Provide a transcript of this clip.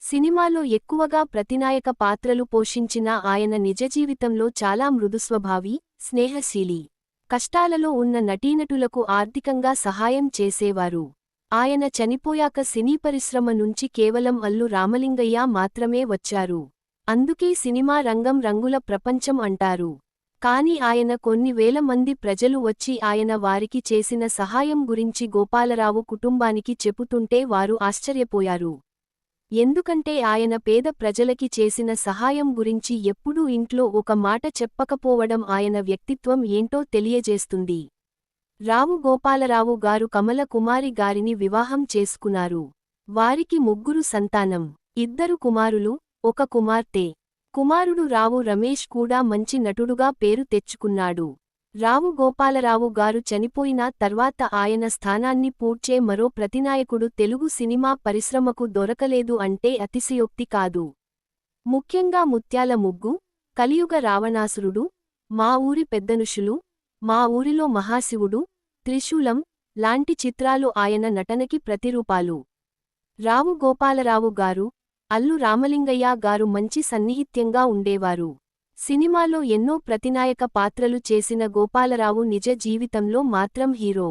సినిమాలో ఎక్కువగా ప్రతినాయక పాత్రలు పోషించిన ఆయన నిజజీవితంలో చాలా మృదుస్వభావి, స్నేహశీలి. కష్టాలలో ఉన్న నటీనటులకు ఆర్థికంగా సహాయం చేసేవారు. ఆయన చనిపోయాక సినీ పరిశ్రమ నుంచి కేవలం అల్లు రామలింగయ్య మాత్రమే వచ్చారు. అందుకే సినిమా రంగం రంగుల ప్రపంచం అంటారు. కాని ఆయన కొన్ని వేల మంది ప్రజలు వచ్చి ఆయన వారికి చేసిన సహాయం గురించి గోపాలరావు కుటుంబానికి చెపుతుంటే వారు ఆశ్చర్యపోయారు. ఎందుకంటే ఆయన పేద ప్రజలకి చేసిన సహాయం గురించి ఎప్పుడూ ఇంట్లో ఒక మాట చెప్పకపోవడం ఆయన వ్యక్తిత్వం ఏంటో తెలియజేస్తుంది. రావు గోపాలరావు గారు కమల కుమారి గారిని వివాహం చేసుకున్నారు. వారికి ముగ్గురు సంతానం, 2 కుమారులు, 1 కుమార్తె. కుమారుడు రావు రమేష్ కూడా మంచి నటుడుగా పేరు తెచ్చుకున్నాడు. రావు గోపాలరావు గారు చనిపోయిన తర్వాత ఆయన స్థానాన్ని పూడ్చే మరో ప్రతినాయకుడు తెలుగు సినిమా పరిశ్రమకు దొరకలేదు అంటే అతిశయోక్తి కాదు. ముఖ్యంగా ముత్యాల ముగ్గు, కలియుగ రావణాసురుడు, మా ఊరి పెద్దనుషులు, మా ఊరిలో మహాశివుడు, త్రిశూలం లాంటి చిత్రాలు ఆయన నటనకి ప్రతిరూపాలు. రావు గోపాలరావు గారు, అల్లు రామలింగయ్య గారు మంచి సన్నిహిత్యంగా ఉండేవారు. సినిమాలో ఎన్నో ప్రతినాయక పాత్రలు చేసిన గోపాలరావు నిజ జీవితంలో మాత్రం హీరో.